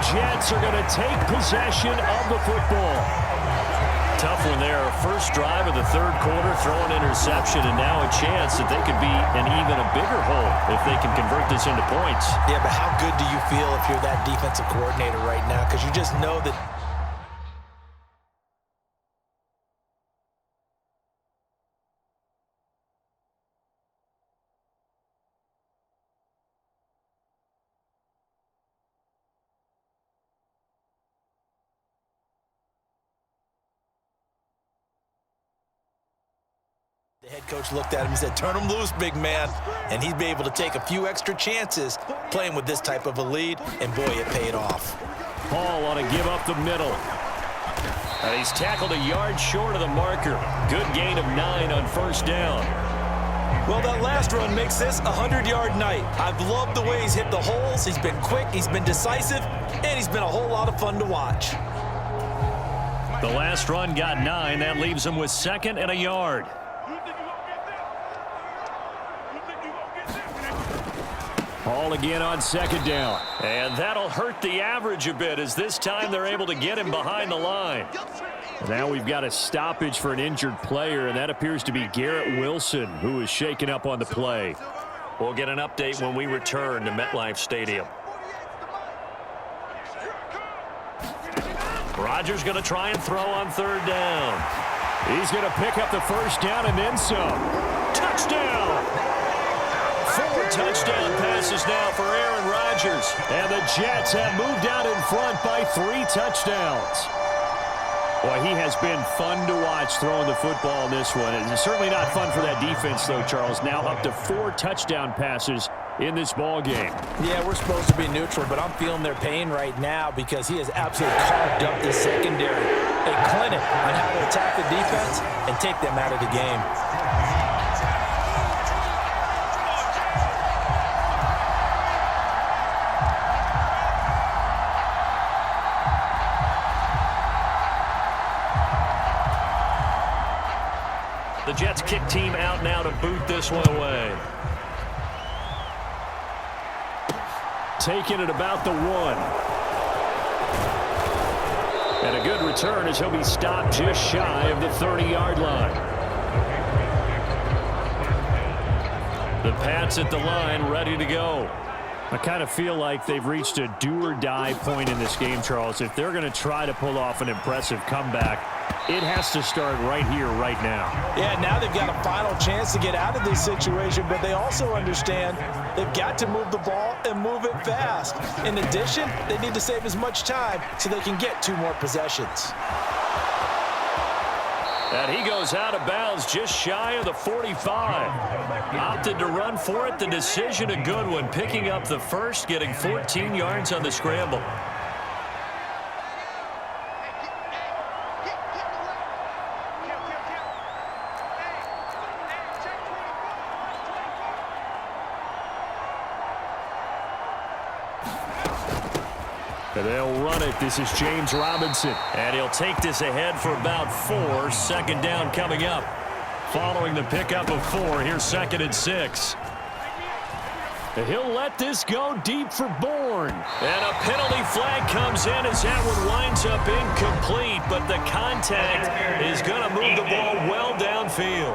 Jets are going to take possession of the football. Tough one there. First drive of the third quarter, throw an interception, and now a chance that they could be in even a bigger hole if they can convert this into points. Yeah, but how good do you feel if you're that defensive coordinator right now? Because you just know that the head coach looked at him and said, turn him loose, big man. And he'd be able to take a few extra chances playing with this type of a lead, and boy, it paid off. Paul on a give up the middle. And he's tackled a yard short of the marker. Good gain of 9 on first down. Well, that last run makes this a 100-yard night. I've loved the way he's hit the holes. He's been quick, he's been decisive, and he's been a whole lot of fun to watch. The last run got 9. That leaves him with 2nd and a yard. Paul again on 2nd down. And that'll hurt the average a bit as this time they're able to get him behind the line. Now we've got a stoppage for an injured player, and that appears to be Garrett Wilson, who is shaken up on the play. We'll get an update when we return to MetLife Stadium. Rodgers going to try and throw on 3rd down. He's going to pick up the first down and then some. Touchdown! 4 touchdown passes now for Aaron Rodgers. And the Jets have moved out in front by 3 touchdowns. Boy, he has been fun to watch throwing the football in this one. It's certainly not fun for that defense, though, Charles. Now up to 4 touchdown passes in this ball game. Yeah, we're supposed to be neutral, but I'm feeling their pain right now because he has absolutely carved up the secondary. A clinic on how to attack the defense and take them out of the game. The Jets kick team out now to boot this one away. Taking it about the 1. And a good return as he'll be stopped just shy of the 30-yard line. The Pats at the line ready to go. I kind of feel like they've reached a do-or-die point in this game, Charles. If they're going to try to pull off an impressive comeback, it has to start right here, right now. Yeah, now they've got a final chance to get out of this situation, but they also understand they've got to move the ball and move it fast. In addition, they need to save as much time so they can get 2 more possessions. And he goes out of bounds just shy of the 45. Opted to run for it. The decision a good one. Picking up the first, getting 14 yards on the scramble. And they'll run it. This is James Robinson. And he'll take this ahead for about 4. 2nd down coming up. Following the pickup of 4, here's 2nd and 6. And he'll let this go deep for Bourne. And a penalty flag comes in as that one winds up incomplete. But the contact is going to move the ball well downfield.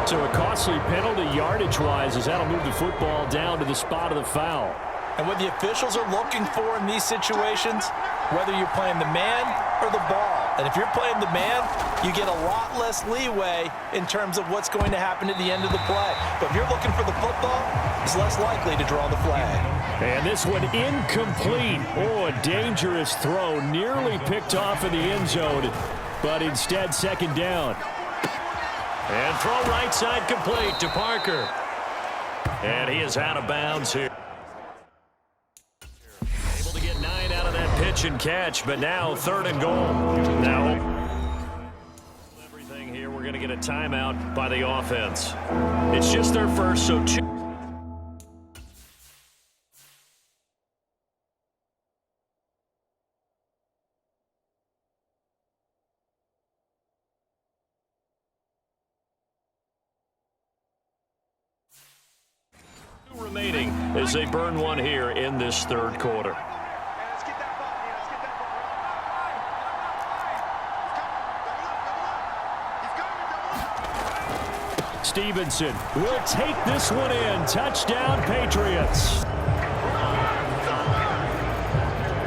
So a costly penalty yardage-wise as that'll move the football down to the spot of the foul. And what the officials are looking for in these situations, whether you're playing the man or the ball. And if you're playing the man, you get a lot less leeway in terms of what's going to happen at the end of the play. But if you're looking for the football, it's less likely to draw the flag. And this one incomplete. Oh, a dangerous throw. Nearly picked off in the end zone, but instead 2nd down. And throw right side complete to Parker. And he is out of bounds here. Pitch and catch, but now 3rd and goal. Now, everything here, we're going to get a timeout by the offense. It's just their first, so 2. remaining as they burn one here in this third quarter. Stevenson will take this one in. Touchdown, Patriots.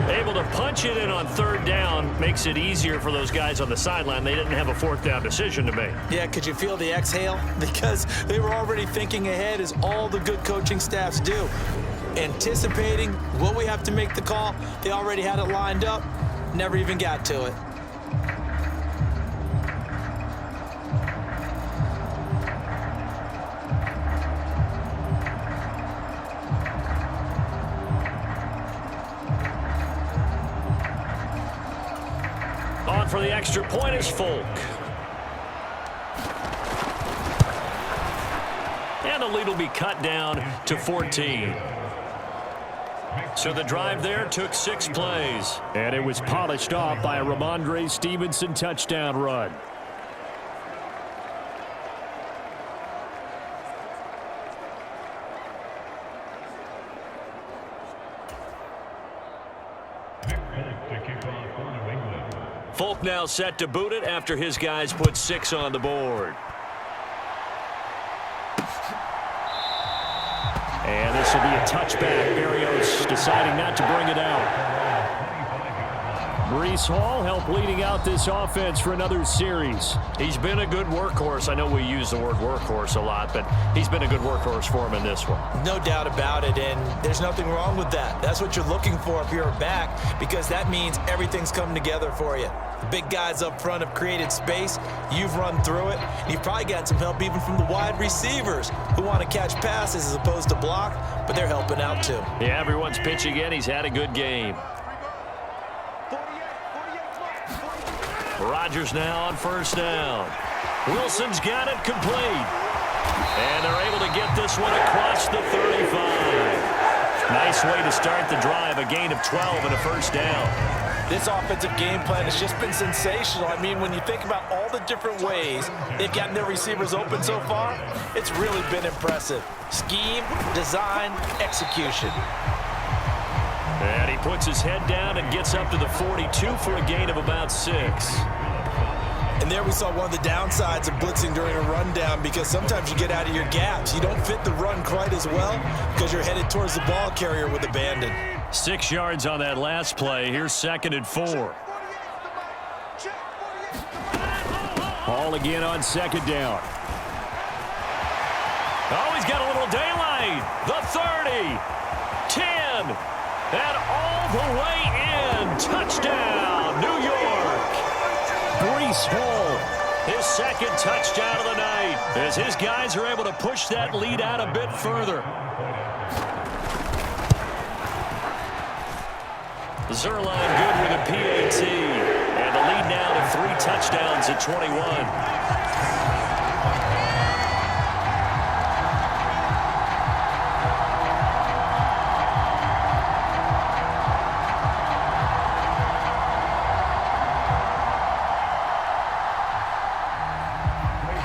Able to punch it in on third down makes it easier for those guys on the sideline. They didn't have a fourth down decision to make. Yeah, could you feel the exhale? Because they were already thinking ahead, as all the good coaching staffs do. Anticipating what we have to make the call. They already had it lined up. Never even got to it. On for the extra point is Folk. And the lead will be cut down to 14. So the drive there took 6 plays. And it was polished off by a Ramondre Stevenson touchdown run. Folk now set to boot it after his guys put 6 on the board. And this will be a touchback. Berrios deciding not to bring it out. Breece Hall helped leading out this offense for another series. He's been a good workhorse. I know we use the word workhorse a lot, but he's been a good workhorse for him in this one. No doubt about it, and there's nothing wrong with that. That's what you're looking for if you're a back, because that means everything's coming together for you. The big guys up front have created space. You've run through it. And you've probably gotten some help even from the wide receivers who want to catch passes as opposed to block, but they're helping out too. Yeah, everyone's pitching in. He's had a good game. Rodgers now on first down. Wilson's got it complete. And they're able to get this one across the 35. Nice way to start the drive, a gain of 12 and a first down. This offensive game plan has just been sensational. I mean, when you think about all the different ways they've gotten their receivers open so far, it's really been impressive. Scheme, design, execution. And he puts his head down and gets up to the 42 for a gain of about 6. And there we saw one of the downsides of blitzing during a rundown, because sometimes you get out of your gaps. You don't fit the run quite as well because you're headed towards the ball carrier with abandon. 6 yards on that last play. Here's 2nd and 4. Hall again on 2nd down. Oh, he's got a little daylight. The 30. 10. And all the way in. Touchdown, New York. Breece Hall. His 2nd touchdown of the night, as his guys are able to push that lead out a bit further. Zerline good with a PAT. And the lead now to 3 touchdowns at 21.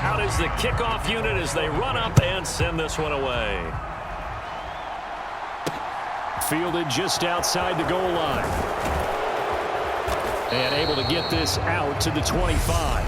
Out is the kickoff unit as they run up and send this one away. Fielded just outside the goal line. And able to get this out to the 25.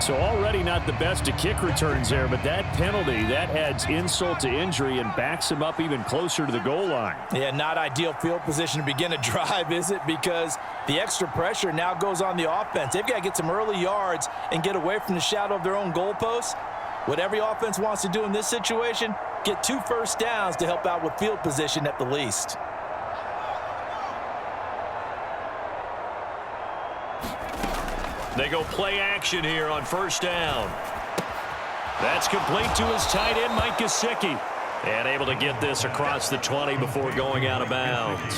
So already not the best of kick returns there, but that penalty, that adds insult to injury and backs him up even closer to the goal line. Yeah, not ideal field position to begin a drive, is it? Because the extra pressure now goes on the offense. They've got to get some early yards and get away from the shadow of their own goalposts. What every offense wants to do in this situation, get 2 first downs to help out with field position at the least. They go play action here on first down. That's complete to his tight end, Mike Gesicki. And able to get this across the 20 before going out of bounds.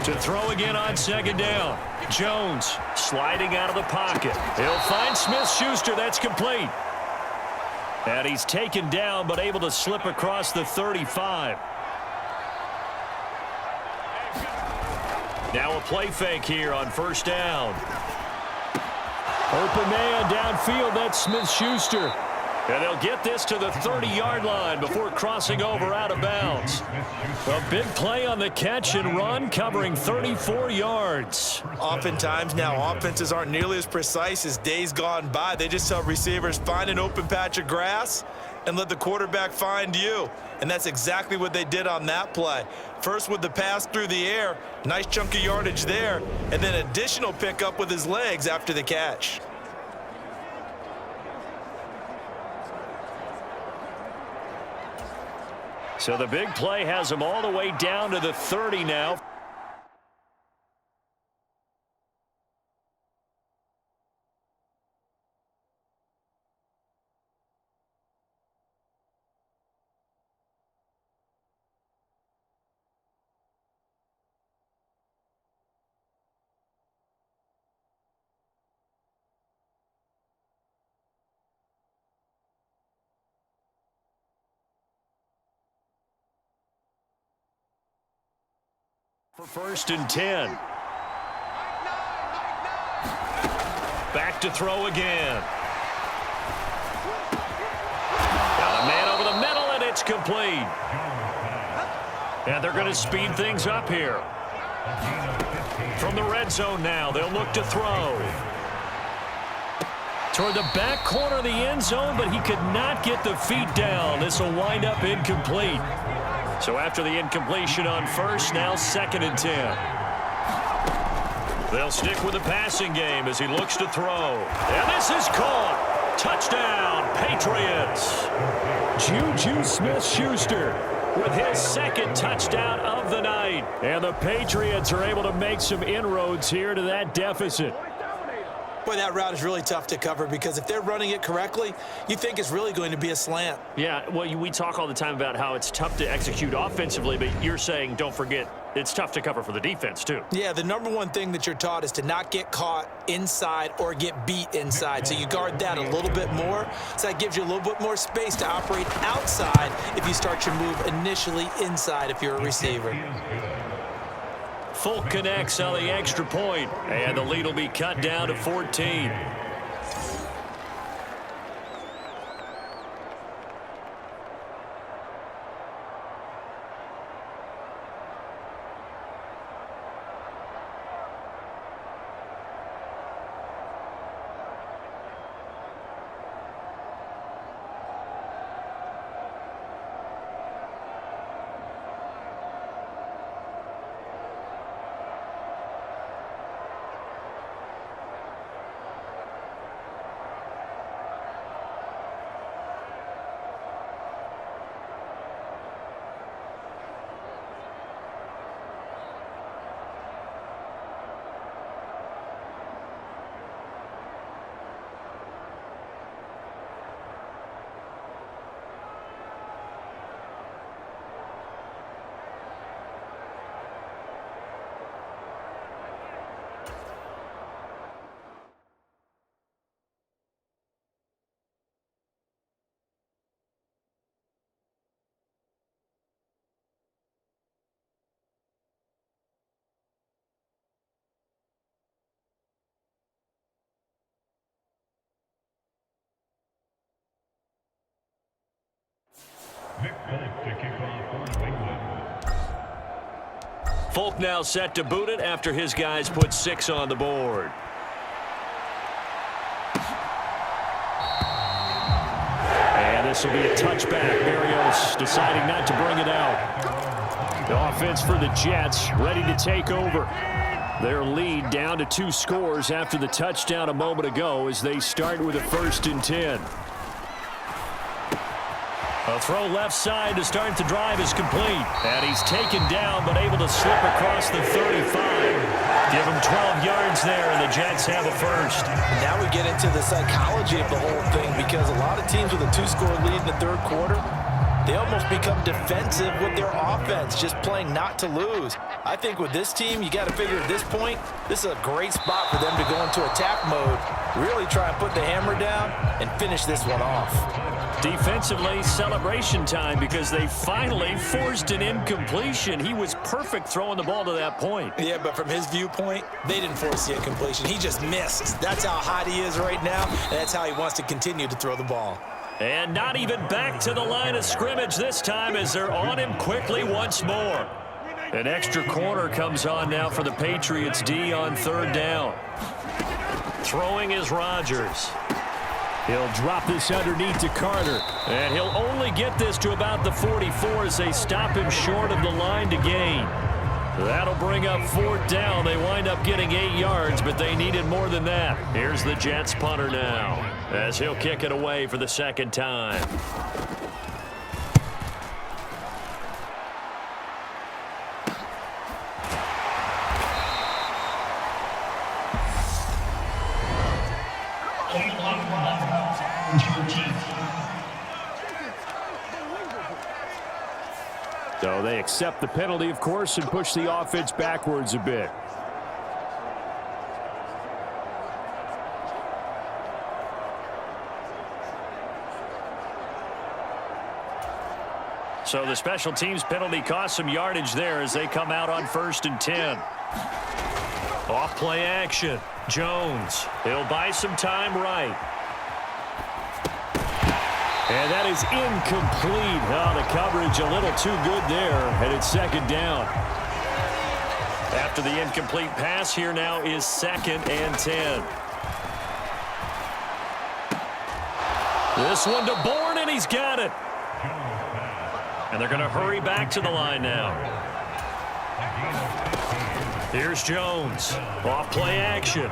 To throw again on 2nd down. Jones sliding out of the pocket. He'll find Smith-Schuster. That's complete. And he's taken down, but able to slip across the 35. Now a play fake here on first down. Open man downfield, that's Smith-Schuster. And they'll get this to the 30-yard line before crossing over out of bounds. A big play on the catch and run, covering 34 yards. Oftentimes now, offenses aren't nearly as precise as days gone by. They just tell receivers, find an open patch of grass and let the quarterback find you. And that's exactly what they did on that play. First with the pass through the air, nice chunk of yardage there, and then additional pickup with his legs after the catch. So the big play has him all the way down to the 30 now. For first and 10. Back to throw again. Got a man over the middle, and it's complete. And they're going to speed things up here. From the red zone now, they'll look to throw. Toward the back corner of the end zone, but he could not get the feet down. This will wind up incomplete. So after the incompletion on first, now second and 10. They'll stick with the passing game as he looks to throw. And this is caught. Touchdown, Patriots. Juju Smith-Schuster with his second touchdown of the night. And the Patriots are able to make some inroads here to that deficit. Boy, that route is really tough to cover because if they're running it correctly, you think it's really going to be a slant. Yeah, well, we talk all the time about how it's tough to execute offensively, but you're saying, don't forget, it's tough to cover for the defense, too. Yeah, the number one thing that you're taught is to not get caught inside or get beat inside. So you guard that a little bit more. So that gives you a little bit more space to operate outside if you start your move initially inside if you're a receiver. Folk connects on the extra point, and the lead will be cut down to 14. Folk now set to boot it after his guys put 6 on the board. And this will be a touchback. Berrios deciding not to bring it out. The offense for the Jets ready to take over. Their lead down to 2 scores after the touchdown a moment ago as they start with a first and 10. A throw left side to start the drive is complete. And he's taken down but able to slip across the 35. Give him 12 yards there, and the Jets have a first. Now we get into the psychology of the whole thing because a lot of teams with a 2-score lead in the third quarter, they almost become defensive with their offense, just playing not to lose. I think with this team, you got to figure at this point, this is a great spot for them to go into attack mode, really try and put the hammer down and finish this one off. Defensively, celebration time because they finally forced an incompletion. He was perfect throwing the ball to that point. Yeah, but from his viewpoint, they didn't force the incompletion. He just missed. That's how hot he is right now, and that's how he wants to continue to throw the ball. And not even back to the line of scrimmage this time as they're on him quickly once more. An extra corner comes on now for the Patriots D on third down. Throwing is Rodgers. He'll drop this underneath to Carter. And he'll only get this to about the 44 as they stop him short of the line to gain. That'll bring up fourth down. They wind up getting 8 yards, but they needed more than that. Here's the Jets punter now as he'll kick it away for the second time. So they accept the penalty, of course, and push the offense backwards a bit. So the special teams penalty cost some yardage there as they come out on 1st and 10. Off play action. Jones. He'll buy some time right. And that is incomplete. Oh, the coverage a little too good there, and it's second down. After the incomplete pass, here now is 2nd and 10. This one to Bourne, and he's got it. And they're going to hurry back to the line now. Here's Jones. Off play action.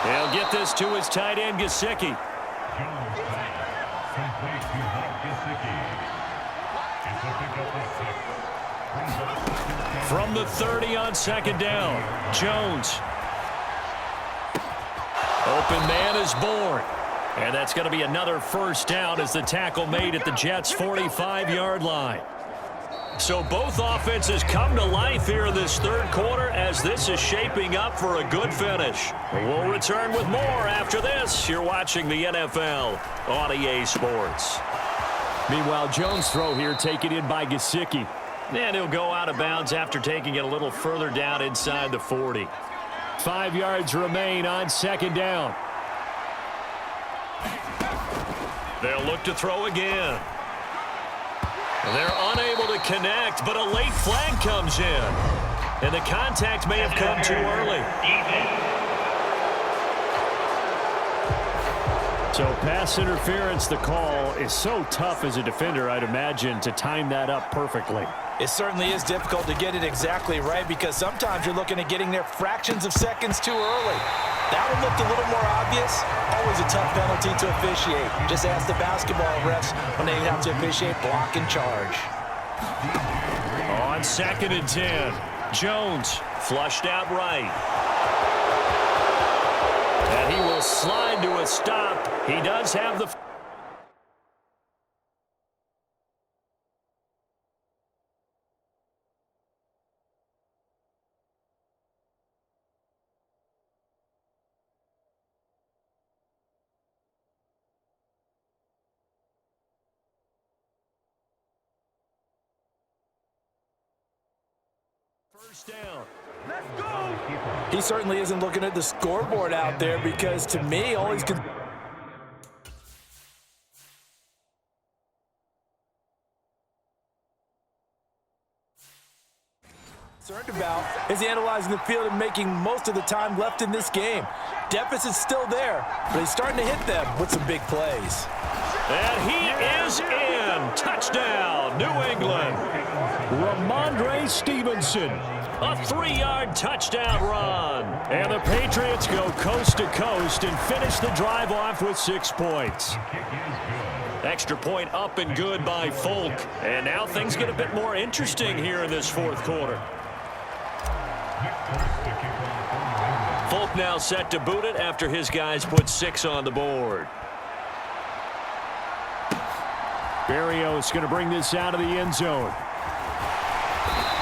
He'll get this to his tight end, Gesicki. From the 30 on 2nd down, Jones. Open man is Bourne. And that's going to be another first down as the tackle made at the Jets' 45-yard line. So both offenses come to life here in this third quarter as this is shaping up for a good finish. We'll return with more after this. You're watching the NFL on EA Sports. Meanwhile, Jones' throw here taken in by Gesicki. And he'll go out of bounds after taking it a little further down inside the 40. 5 yards remain on 2nd down. They'll look to throw again. They're unable to connect, but a late flag comes in. And the contact may have come too early. So pass interference, the call is so tough as a defender, I'd imagine, to time that up perfectly. It certainly is difficult to get it exactly right because sometimes you're looking at getting there fractions of seconds too early. That one looked a little more obvious. Always a tough penalty to officiate. Just ask the basketball refs when they have to officiate block and charge. On 2nd and 10, Jones flushed out right. And he will slide to a stop. He does have the... First down. Let's go! He certainly isn't looking at the scoreboard out there because, to me, all he's concerned about is analyzing the field and making most of the time left in this game. Deficit's still there, but he's starting to hit them with some big plays. And he is in. Touchdown, New England. Ramondre Stevenson. A 3-yard touchdown run. And the Patriots go coast to coast and finish the drive off with 6 points. Extra point up and good by Folk. And now things get a bit more interesting here in this fourth quarter. Folk now set to boot it after his guys put 6 on the board. Berrios going to bring this out of the end zone.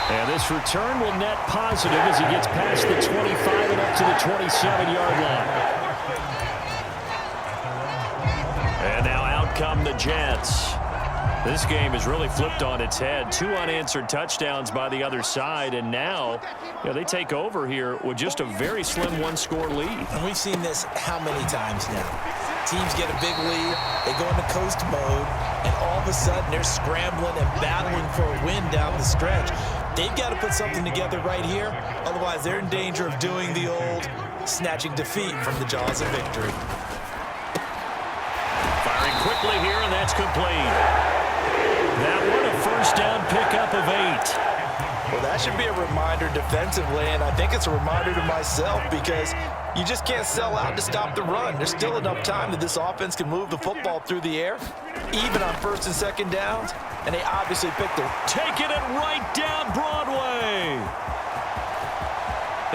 And this return will net positive as he gets past the 25 and up to the 27-yard line. And now out come the Jets. This game is really flipped on its head. 2 unanswered touchdowns by the other side, and now they take over here with just a very slim one-score lead. And we've seen this how many times now? Teams get a big lead, they go into coast mode, and all of a sudden they're scrambling and battling for a win down the stretch. They've got to put something together right here, otherwise they're in danger of doing the old snatching defeat from the jaws of victory. Firing quickly here, and that's complete. That one a first down pickup of 8. Well, that should be a reminder defensively, and I think it's a reminder to myself because you just can't sell out to stop the run. There's still enough time that this offense can move the football through the air, even on first and second downs, and they obviously picked it. Taking it right down Broadway.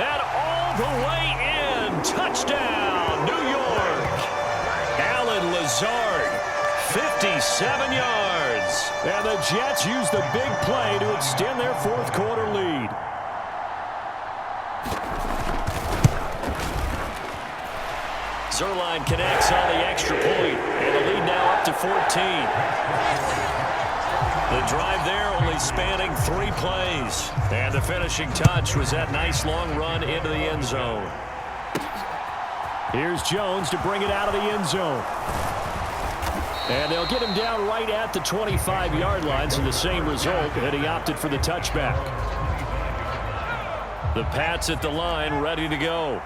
And all the way in. Touchdown, New York. Alan Lazard, 57 yards. And the Jets use the big play to extend their fourth quarter lead. Zerline connects on the extra point, and the lead now up to 14. The drive there only spanning 3 plays. And the finishing touch was that nice long run into the end zone. Here's Jones to bring it out of the end zone. And they'll get him down right at the 25-yard line, so the same result, and he opted for the touchback. The Pats at the line, ready to go.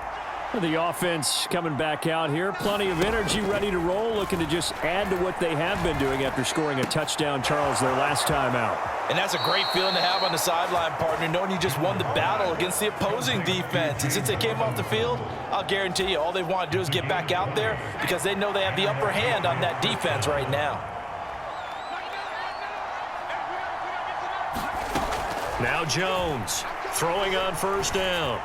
The offense coming back out here. Plenty of energy, ready to roll, looking to just add to what they have been doing after scoring a touchdown, Charles, their last time out. And that's a great feeling to have on the sideline, partner, knowing you just won the battle against the opposing defense. And since they came off the field, I'll guarantee you all they want to do is get back out there because they know they have the upper hand on that defense right now. Now Jones throwing on first down.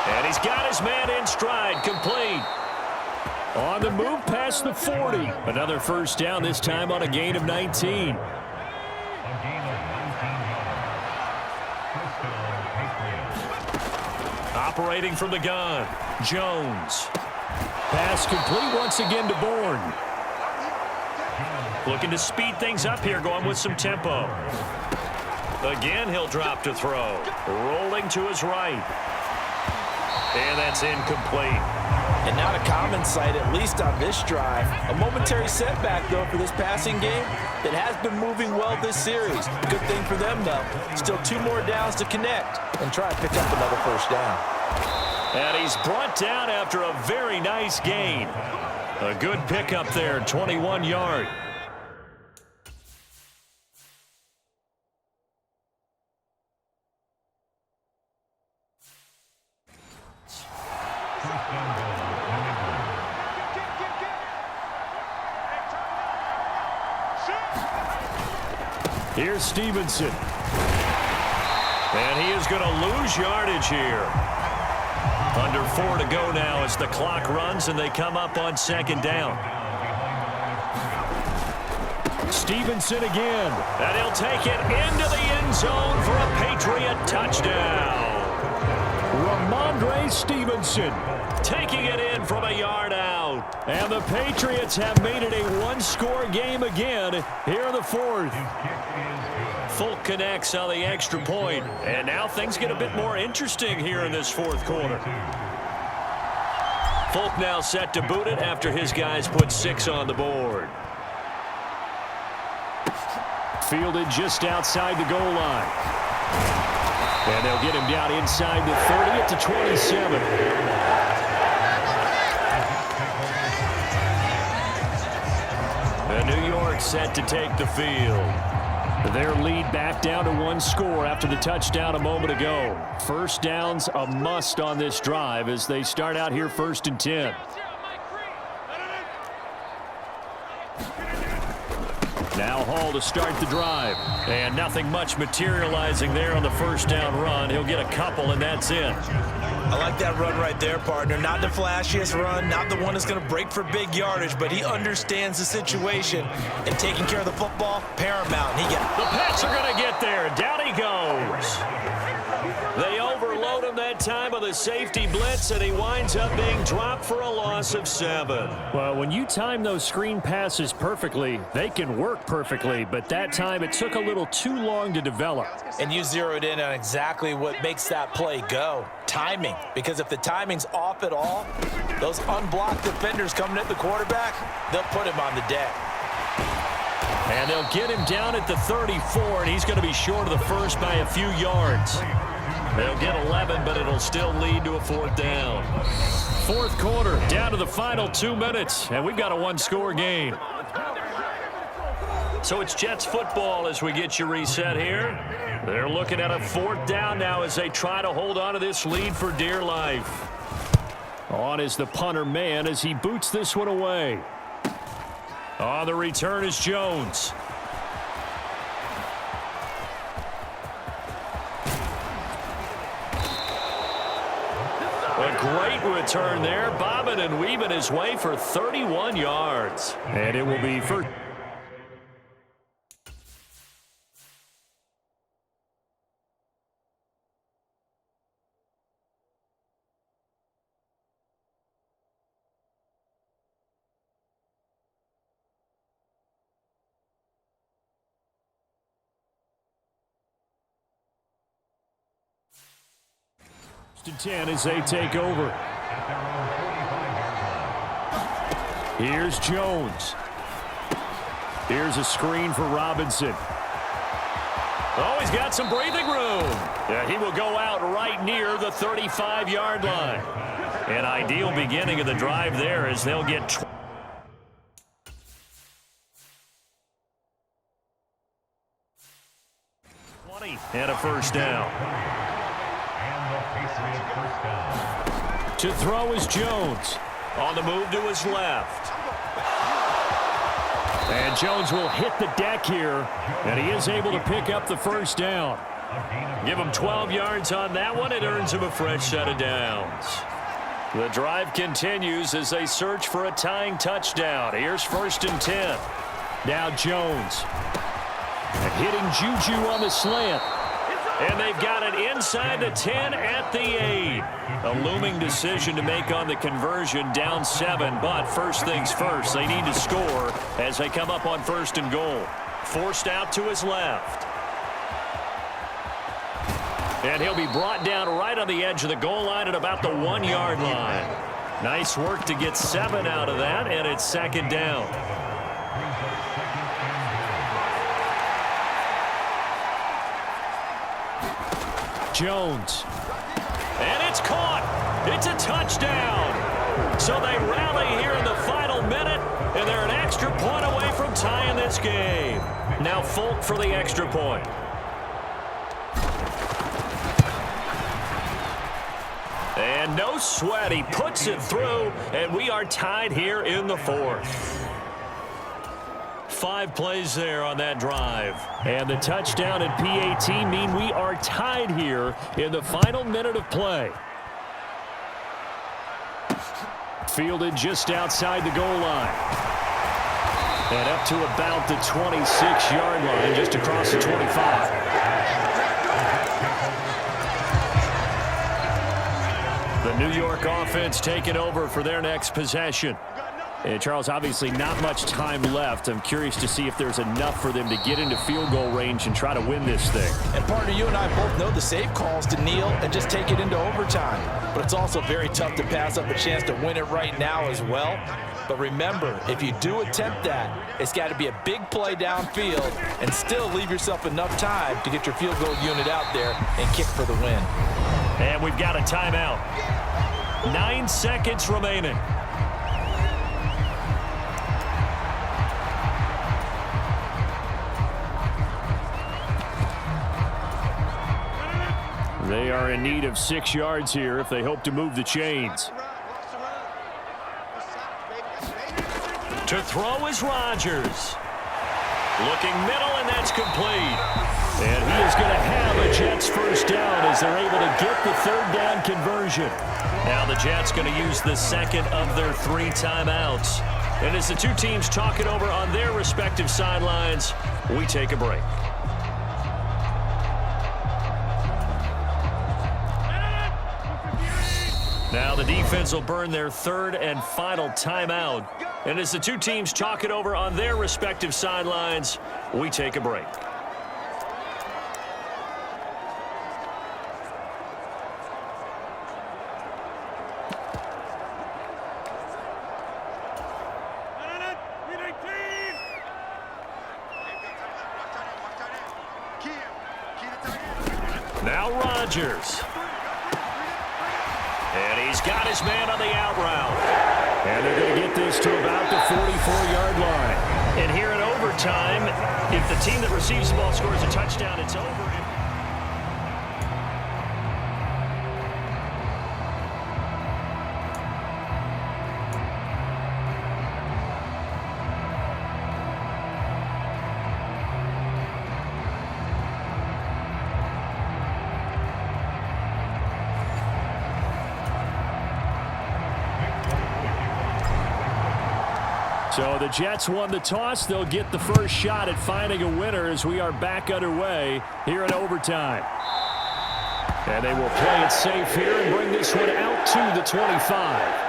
And he's got his man in stride, complete. On the move past the 40. Another first down, this time on a gain of 19. Operating from the gun, Jones. Pass complete once again to Bourne. Looking to speed things up here, going with some tempo. Again, he'll drop to throw. Rolling to his right. And that's incomplete. And not a common sight, at least on this drive. A momentary setback, though, for this passing game that has been moving well this series. Good thing for them, though. Still 2 more downs to connect and try to pick up another first down. And he's brought down after a very nice gain. A good pickup there, 21 yard. Here's Stevenson. And he is going to lose yardage here. Under 4 to go now as the clock runs and they come up on second down. Stevenson again. And he'll take it into the end zone for a Patriot touchdown. Ramondre Stevenson. Taking it in from a yard out. And the Patriots have made it a one-score game again here in the fourth. Folk connects on the extra point. And now things get a bit more interesting here in this fourth quarter. Folk now set to boot it after his guys put 6 on the board. Fielded just outside the goal line. And they'll get him down inside the 30 at the 27. And New York set to take the field. Their lead back down to 1 score after the touchdown a moment ago. First down's a must on this drive as they start out here 1st and 10. Now Hall to start the drive. And nothing much materializing there on the first down run. He'll get a couple, and that's it. I like that run right there, partner. Not the flashiest run, not the one that's going to break for big yardage, but he understands the situation, and taking care of the football, paramount. He got the Pats are going to get there. Down he goes. They overload him that time of the safety blitz, and he winds up being dropped for a loss of 7. Well, when you time those screen passes perfectly, they can work perfectly, but that time it took a little too long to develop. And you zeroed in on exactly what makes that play go. Timing. Because if the timing's off at all, those unblocked defenders coming at the quarterback, they'll put him on the deck. And they'll get him down at the 34, and he's going to be short of the first by a few yards. They'll get 11, but it'll still lead to a 4th down. Fourth quarter, down to the final 2 minutes, and we've got a one-score game. So it's Jets football as we get you reset here. They're looking at a 4th down now as they try to hold on to this lead for dear life. On is the punter man as he boots this one away. On the return is Jones. A great return there, bobbing and weaving his way for 31 yards. And it will be first. To 10 as they take over. Here's Jones. Here's a screen for Robinson. Oh, he's got some breathing room. Yeah, he will go out right near the 35-yard line. An ideal beginning of the drive there as they'll get 20 and a first down. To throw is Jones. On the move to his left. And Jones will hit the deck here, and he is able to pick up the first down. Give him 12 yards on that one. It earns him a fresh set of downs. The drive continues as they search for a tying touchdown. Here's 1st and 10. Now Jones. And hitting Juju on the slant. And they've got it inside the 10 at the 8. A looming decision to make on the conversion, down 7. But first things first, they need to score as they come up on 1st and goal. Forced out to his left. And he'll be brought down right on the edge of the goal line at about the 1-yard line. Nice work to get 7 out of that, and it's 2nd down. Jones. And it's caught. It's a touchdown. So they rally here in the final minute, and they're an extra point away from tying this game. Now Folk for the extra point. And no sweat. He puts it through, and we are tied here in the 4th. 5 plays there on that drive. And the touchdown and PAT mean we are tied here in the final minute of play. Fielded just outside the goal line. And up to about the 26-yard line, just across the 25. The New York offense taking over for their next possession. And Charles, obviously not much time left. I'm curious to see if there's enough for them to get into field goal range and try to win this thing. And partner, you and I both know the safe calls to kneel and just take it into overtime. But it's also very tough to pass up a chance to win it right now as well. But remember, if you do attempt that, it's got to be a big play downfield and still leave yourself enough time to get your field goal unit out there and kick for the win. And we've got a timeout. 9 seconds remaining. They are in need of 6 yards here if they hope to move the chains. To throw is Rodgers. Looking middle, and that's complete. And he is going to have a Jets first down as they're able to get the 3rd down conversion. Now the Jets going to use the 2nd of their 3 timeouts. And as the two teams talk it over on their respective sidelines, we take a break. Now the defense will burn their third and final timeout. And as the two teams talk it over on their respective sidelines, we take a break. Now Rodgers. And he's got his man on the out route. And they're going to get this to about the 44-yard line. And here in overtime, if the team that receives the ball scores a touchdown, it's over. So the Jets won the toss. They'll get the first shot at finding a winner as we are back underway here in overtime. And they will play it safe here and bring this one out to the 25.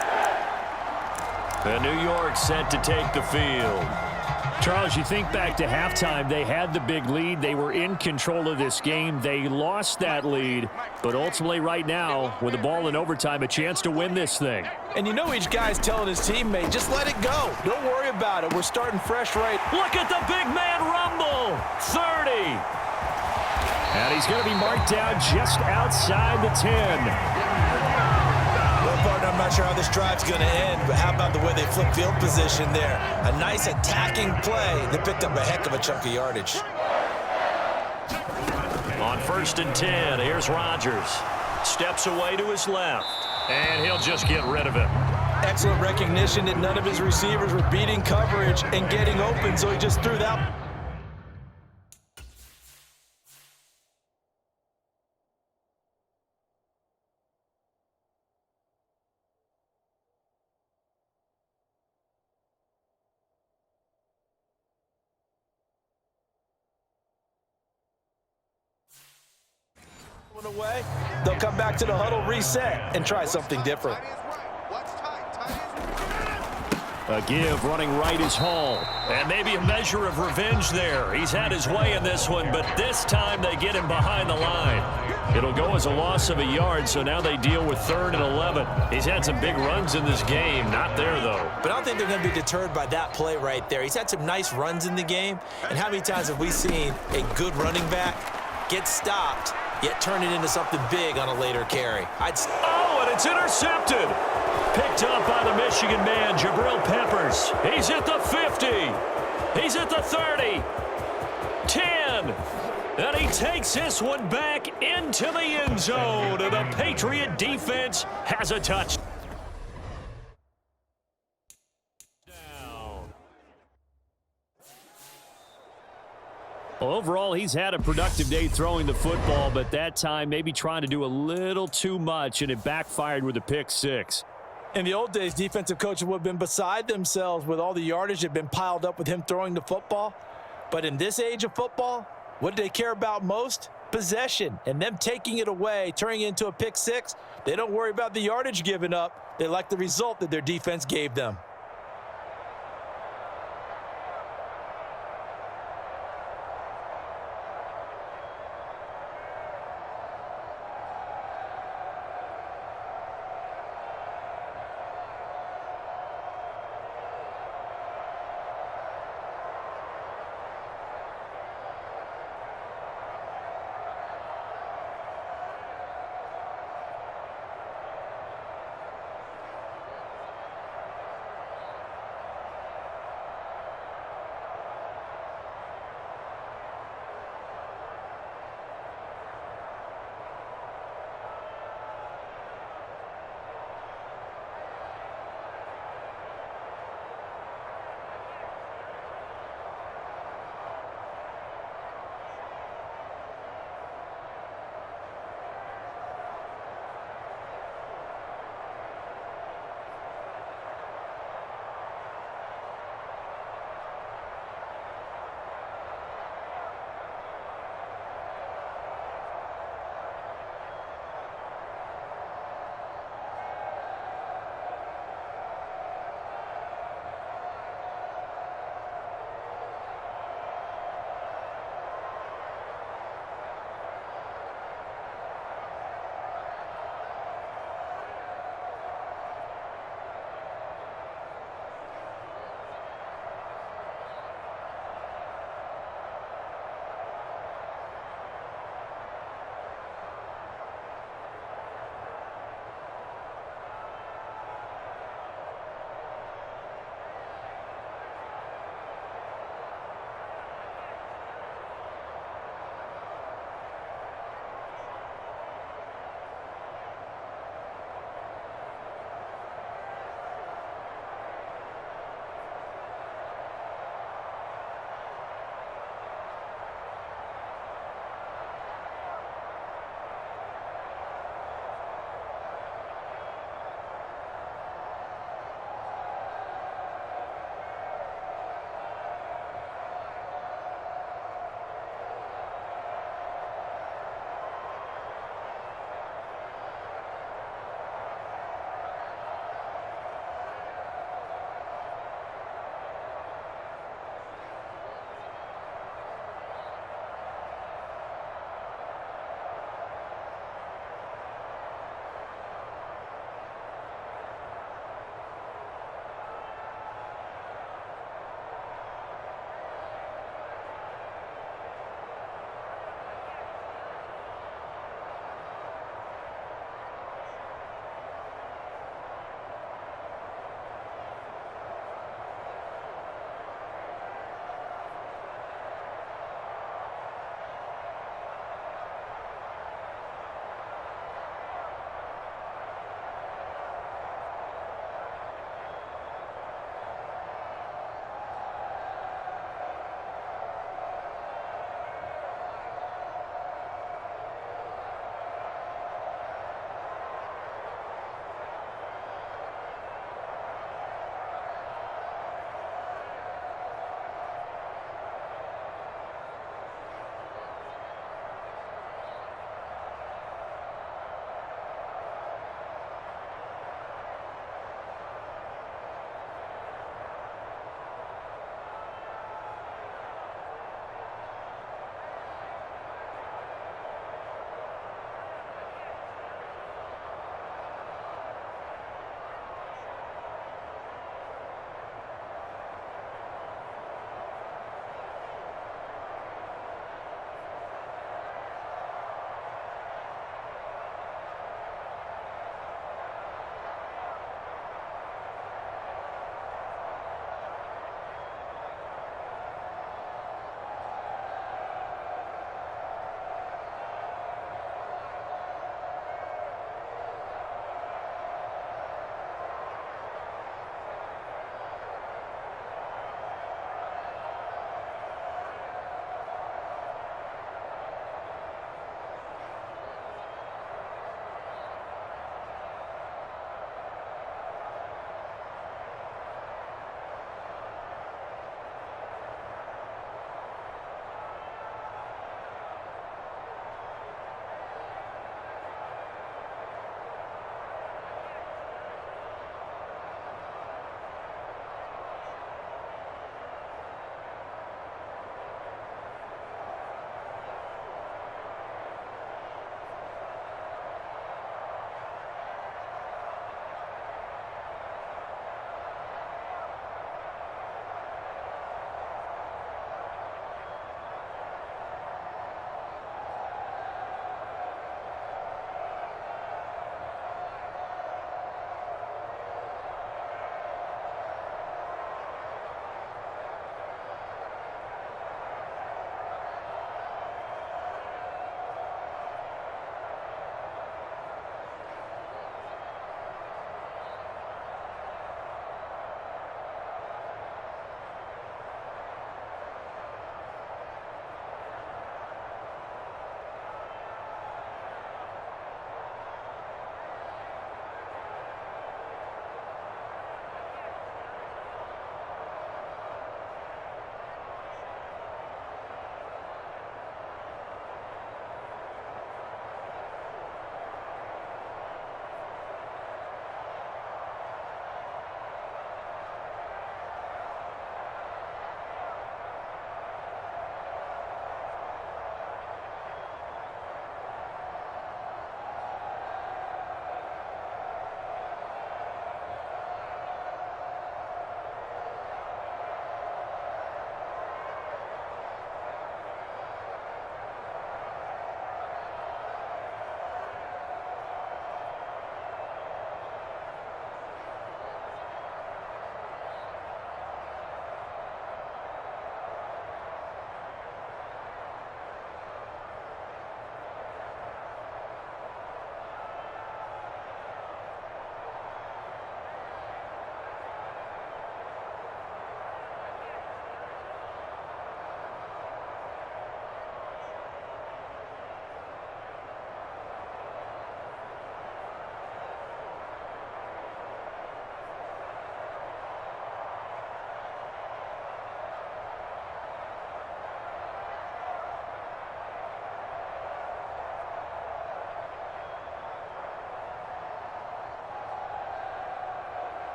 And New York set to take the field. Charles, you think back to halftime, they had the big lead. They were in control of this game. They lost that lead. But ultimately right now, with the ball in overtime, a chance to win this thing. And you know each guy's telling his teammate, just let it go. Don't worry about it. We're starting fresh right. Look at the big man rumble. 30. And he's going to be marked down just outside the 10. I'm not sure how this drive's going to end, but how about the way they flip field position there? A nice attacking play. They picked up a heck of a chunk of yardage. On 1st and 10, here's Rodgers. Steps away to his left, and he'll just get rid of it. Excellent recognition that none of his receivers were beating coverage and getting open, so he just threw that. Away, they'll come back to the huddle, reset, and try something different. A give running right is Hall. And maybe a measure of revenge there. He's had his way in this one, but this time they get him behind the line. It'll go as a loss of a yard, so now they deal with 3rd and 11. He's had some big runs in this game. Not there, though. But I don't think they're going to be deterred by that play right there. He's had some nice runs in the game. And how many times have we seen a good running back get stopped, yet turn it into something big on a later carry? Oh, and it's intercepted. Picked up by the Michigan man, Jabril Peppers. He's at the 50. He's at the 30. 10. And he takes this one back into the end zone. And the Patriot defense has a touch. Well, overall, he's had a productive day throwing the football, but that time maybe trying to do a little too much, and it backfired with a pick 6. In the old days, defensive coaches would have been beside themselves with all the yardage that had been piled up with him throwing the football. But in this age of football, what do they care about most? Possession. And them taking it away, turning it into a pick 6, they don't worry about the yardage given up. They like the result that their defense gave them.